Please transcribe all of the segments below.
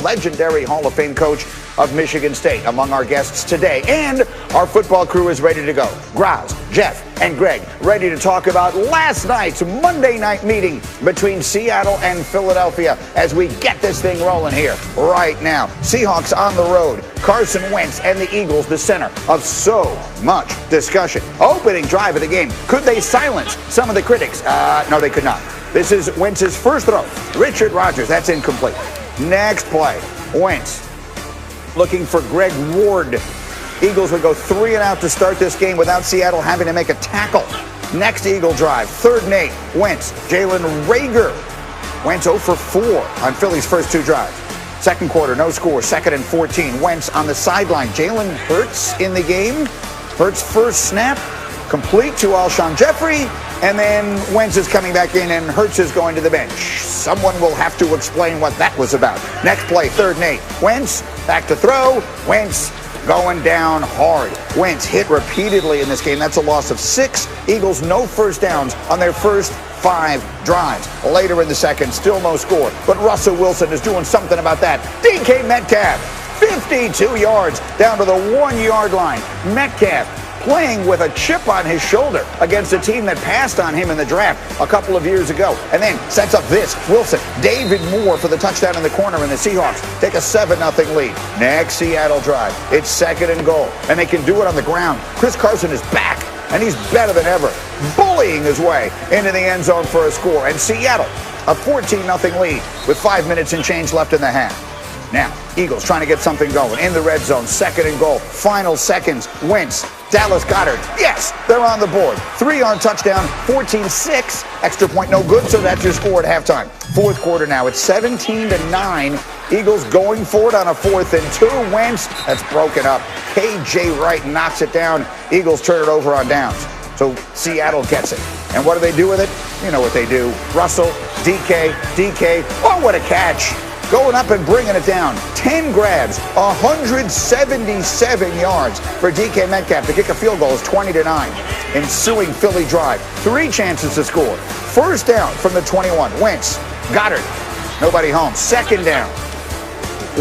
legendary Hall of Fame coach of Michigan State, among our guests today. And our football crew is ready to go. Grouse, Jeff, and Greg ready to talk about last night's Monday night meeting between Seattle and Philadelphia as we get this thing rolling here right now. Seahawks on the road. Carson Wentz and the Eagles, the center of so much discussion. Opening drive of the game. Could they silence some of the critics? No, they could not. This is Wentz's first throw. Richard Rodgers, that's incomplete. Next play, Wentz looking for Greg Ward. Eagles would go 3 and out to start this game without Seattle having to make a tackle. Next Eagle drive, 3rd and 8. Wentz, Jalen Reagor. Wentz 0 for 4 on Philly's first 2 drives. Second quarter, no score, 2nd and 14. Wentz on the sideline. Jalen Hurts in the game. Hurts first snap, complete to Alshon Jeffrey. And then Wentz is coming back in and Hurts is going to the bench. Someone will have to explain what that was about. Next play, 3rd and 8. Wentz back to throw. Wentz going down hard. Wentz hit repeatedly in this game. That's a loss of 6. Eagles no first downs on their first 5 drives. Later in the second, still no score. But Russell Wilson is doing something about that. DK Metcalf, 52 yards down to the 1-yard line. Metcalf playing with a chip on his shoulder against a team that passed on him in the draft a couple of years ago. And then sets up this. Wilson, David Moore for the touchdown in the corner, and the Seahawks take a 7-0 lead. Next Seattle drive. It's 2nd and goal. And they can do it on the ground. Chris Carson is back, and he's better than ever, bullying his way into the end zone for a score. And Seattle, a 14-0 lead with 5 minutes and change left in the half. Now, Eagles trying to get something going in the red zone. 2nd and goal. Final seconds. Wentz, Dallas Goedert. Yes, they're on the board. 3-yard touchdown, 14-6. Extra point no good, so that's your score at halftime. 4th quarter now. It's 17-9. Eagles going for it on a 4th and 2. Wentz, that's broken up. KJ Wright knocks it down. Eagles turn it over on downs. So Seattle gets it. And what do they do with it? You know what they do. Russell, DK. Oh, what a catch. Going up and bringing it down. 10 grabs, 177 yards for DK Metcalf. To kick a field goal is 20-9. Ensuing Philly drive. 3 chances to score. First down from the 21. Wentz, Goddard, nobody home. 2nd down.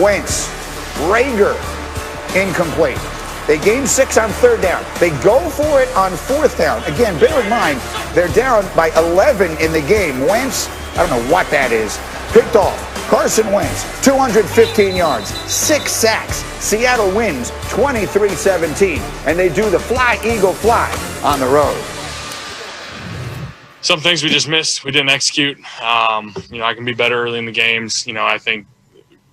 Wentz, Reagor, incomplete. They gain 6 on 3rd down. They go for it on 4th down. Again, bear in mind, they're down by 11 in the game. Wentz, I don't know what that is, picked off. Carson Wentz, 215 yards, 6 sacks. Seattle wins 23-17, and they do the fly, Eagle, fly on the road. Some things we just missed. We didn't execute. I can be better early in the games. I think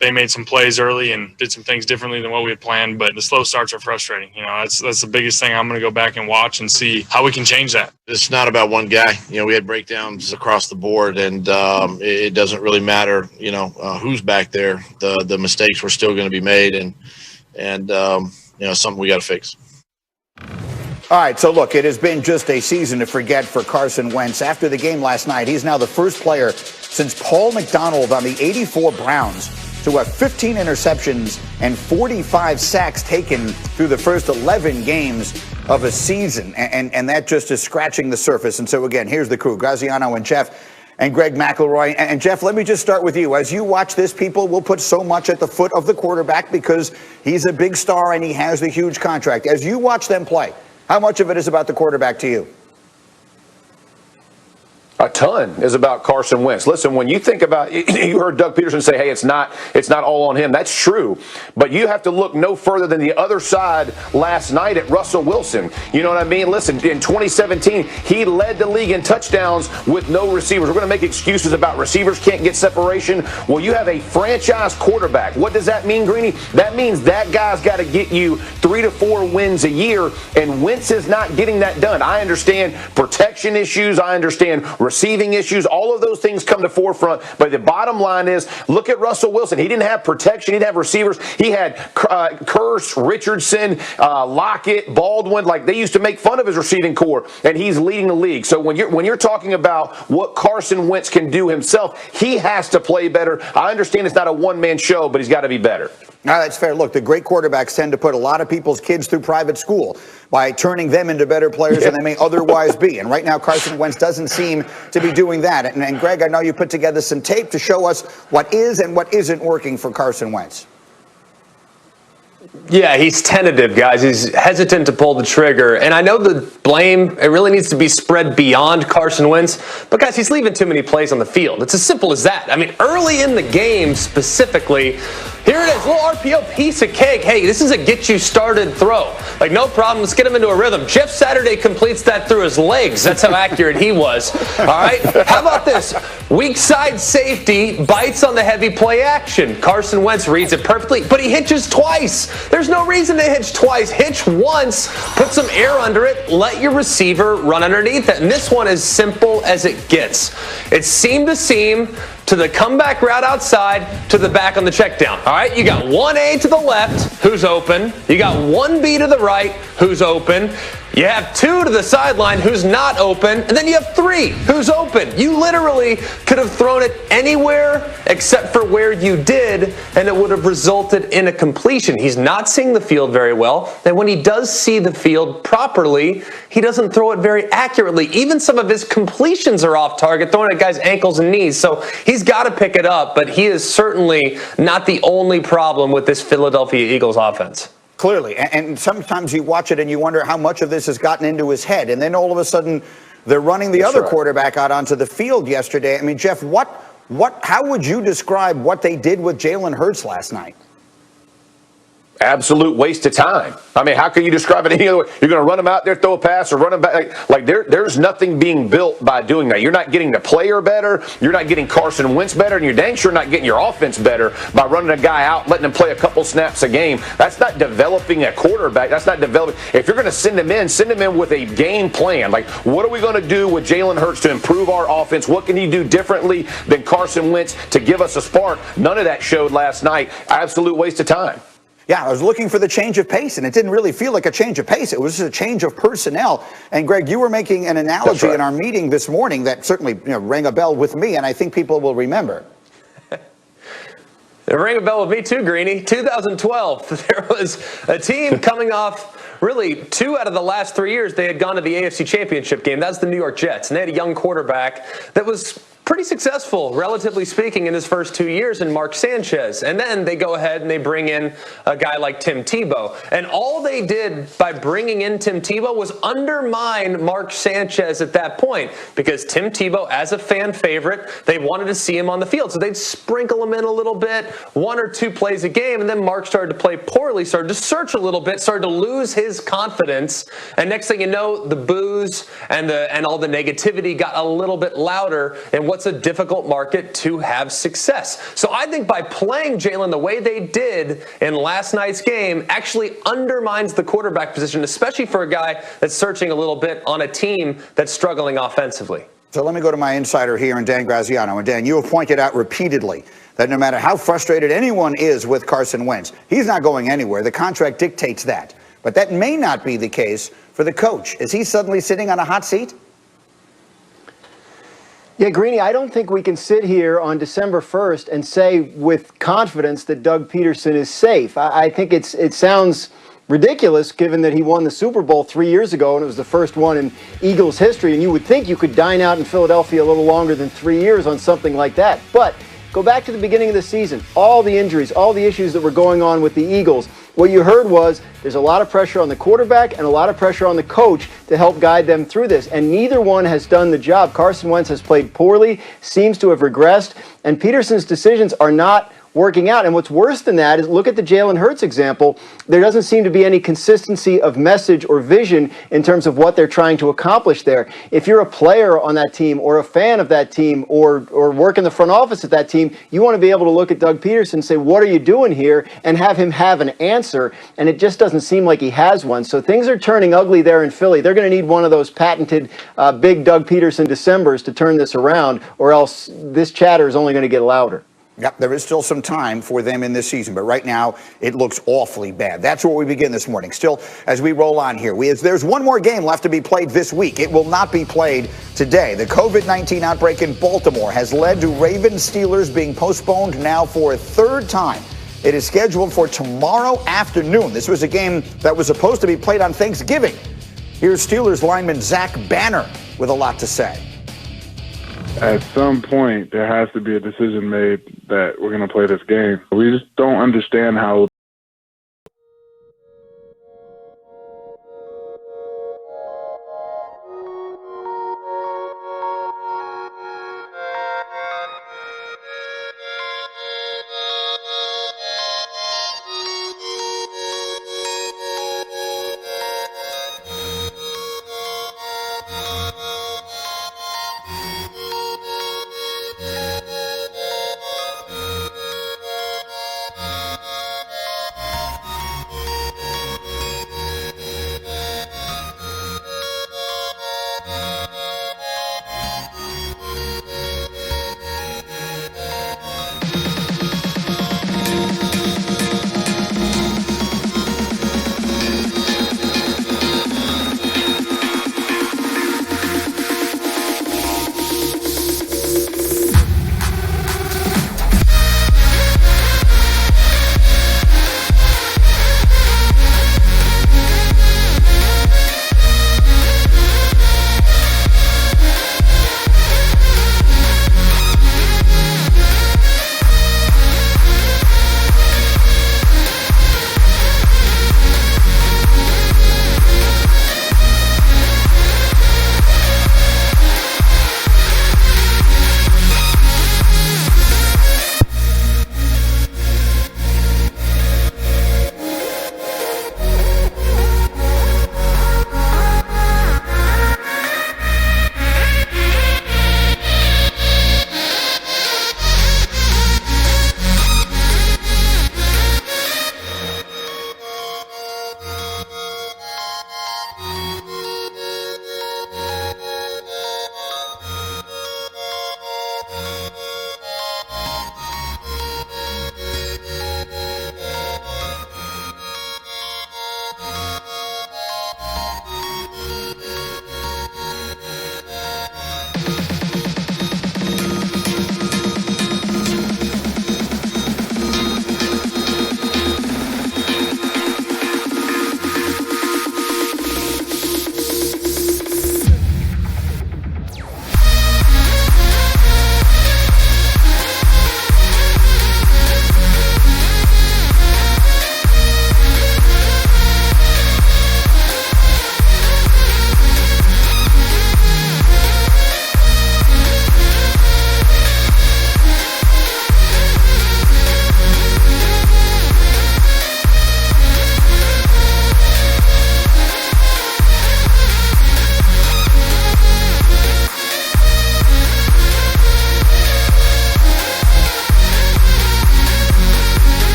they made some plays early and did some things differently than what we had planned, but the slow starts are frustrating. That's the biggest thing. I'm going to go back and watch and see how we can change that. It's not about one guy. We had breakdowns across the board, and it doesn't really matter, who's back there. The mistakes were still going to be made, and something we got to fix. All right, so look, it has been just a season to forget for Carson Wentz. After the game last night, he's now the first player since Paul McDonald on the 84 Browns to have 15 interceptions and 45 sacks taken through the first 11 games of a season. And that just is scratching the surface. And so, again, here's the crew, Graziano and Jeff and Greg McElroy. And Jeff, let me just start with you. As you watch this, people will put so much at the foot of the quarterback because he's a big star and he has the huge contract. As you watch them play, how much of it is about the quarterback to you? A ton is about Carson Wentz. Listen, when you think about it, you heard Doug Peterson say, hey, it's not all on him. That's true. But you have to look no further than the other side last night at Russell Wilson. You know what I mean? Listen, in 2017, he led the league in touchdowns with no receivers. We're going to make excuses about receivers can't get separation. Well, you have a franchise quarterback. What does that mean, Greeny? That means that guy's got to get you 3 to 4 wins a year, and Wentz is not getting that done. I understand protection issues. I understand receiving issues, all of those things come to forefront. But the bottom line is, look at Russell Wilson. He didn't have protection. He didn't have receivers. He had Curse, Richardson, Lockett, Baldwin. Like, they used to make fun of his receiving core, and he's leading the league. So when you're talking about what Carson Wentz can do himself, he has to play better. I understand it's not a one-man show, but he's got to be better. No, that's fair. Look, the great quarterbacks tend to put a lot of people's kids through private school by turning them into better players than they may otherwise be. And right now, Carson Wentz doesn't seem to be doing that. And Greg, I know you put together some tape to show us what is and what isn't working for Carson Wentz. Yeah, he's tentative, guys. He's hesitant to pull the trigger. And I know the blame, it really needs to be spread beyond Carson Wentz. But, guys, he's leaving too many plays on the field. It's as simple as that. I mean, early in the game specifically, here it is, little RPO, piece of cake. Hey, this is a get-you-started throw. Like, no problem. Let's get him into a rhythm. Jeff Saturday completes that through his legs. That's how accurate he was. All right? How about this? Weak side safety bites on the heavy play action. Carson Wentz reads it perfectly, but he hitches twice. There's no reason to hitch twice. Hitch once, put some air under it, let your receiver run underneath it. And this one is simple as it gets. It's seam to seam, to the comeback route outside, to the back on the check down. All right, you got 1A to the left, who's open. You got 1B to the right, who's open. You have 2 to the sideline, who's not open. And then you have 3, who's open. You literally could have thrown it anywhere except for where you did, and it would have resulted in a completion. He's not seeing the field very well. And when he does see the field properly, he doesn't throw it very accurately. Even some of his completions are off target, throwing at guys' ankles and knees. So he's got to pick it up, but he is certainly not the only problem with this Philadelphia Eagles offense. Clearly, and sometimes you watch it and you wonder how much of this has gotten into his head, and then all of a sudden they're running the other quarterback out onto the field yesterday. I mean, Jeff, how would you describe what they did with Jalen Hurts last night? Absolute waste of time. I mean, how can you describe it any other way? You're going to run them out there, throw a pass, or run them back. Like there's nothing being built by doing that. You're not getting the player better. You're not getting Carson Wentz better, and you're dang sure not getting your offense better by running a guy out, letting him play a couple snaps a game. That's not developing a quarterback. That's not developing. If you're going to send him in with a game plan. Like, what are we going to do with Jalen Hurts to improve our offense? What can he do differently than Carson Wentz to give us a spark? None of that showed last night. Absolute waste of time. Yeah, I was looking for the change of pace, and it didn't really feel like a change of pace. It was just a change of personnel. And, Greg, you were making an analogy in our meeting this morning that certainly rang a bell with me, and I think people will remember. It rang a bell with me too, Greeny. 2012, there was a team coming off really 2 out of the last 3 years. They had gone to the AFC Championship game. That's the New York Jets, and they had a young quarterback that was pretty successful, relatively speaking, in his first 2 years in Mark Sanchez. And then they go ahead and they bring in a guy like Tim Tebow. And all they did by bringing in Tim Tebow was undermine Mark Sanchez at that point, because Tim Tebow, as a fan favorite, they wanted to see him on the field. So they'd sprinkle him in a little bit, 1 or 2 plays a game, and then Mark started to play poorly, started to search a little bit, started to lose his confidence. And next thing you know, the boos and all the negativity got a little bit louder, and what's a difficult market to have success. So I think by playing Jalen the way they did in last night's game actually undermines the quarterback position, especially for a guy that's searching a little bit on a team that's struggling offensively. So let me go to my insider here, and Dan Graziano. And Dan, you have pointed out repeatedly that no matter how frustrated anyone is with Carson Wentz, he's not going anywhere. The contract dictates that. But that may not be the case for the coach. Is he suddenly sitting on a hot seat? Yeah, Greeny, I don't think we can sit here on December 1st and say with confidence that Doug Peterson is safe. I think it sounds ridiculous given that he won the Super Bowl 3 years ago and it was the first one in Eagles history, and you would think you could dine out in Philadelphia a little longer than 3 years on something like that. But go back to the beginning of the season, all the injuries, all the issues that were going on with the Eagles. What you heard was there's a lot of pressure on the quarterback and a lot of pressure on the coach to help guide them through this, and neither one has done the job. Carson Wentz has played poorly, seems to have regressed, and Peterson's decisions are not working out. And what's worse than that is look at the Jalen Hurts example. There doesn't seem to be any consistency of message or vision in terms of what they're trying to accomplish there. If you're a player on that team or a fan of that team or work in the front office at that team, you want to be able to look at Doug Peterson and say, what are you doing here? And have him have an answer. And it just doesn't seem like he has one. So things are turning ugly there in Philly. They're going to need one of those patented big Doug Peterson Decembers to turn this around, or else this chatter is only going to get louder. Yep, there is still some time for them in this season, but right now it looks awfully bad. That's where we begin this morning. Still, as we roll on here, there's one more game left to be played this week. It will not be played today. The COVID-19 outbreak in Baltimore has led to Ravens-Steelers being postponed now for a 3rd time. It is scheduled for tomorrow afternoon. This was a game that was supposed to be played on Thanksgiving. Here's Steelers lineman Zach Banner with a lot to say. At some point, there has to be a decision made that we're going to play this game. We just don't understand how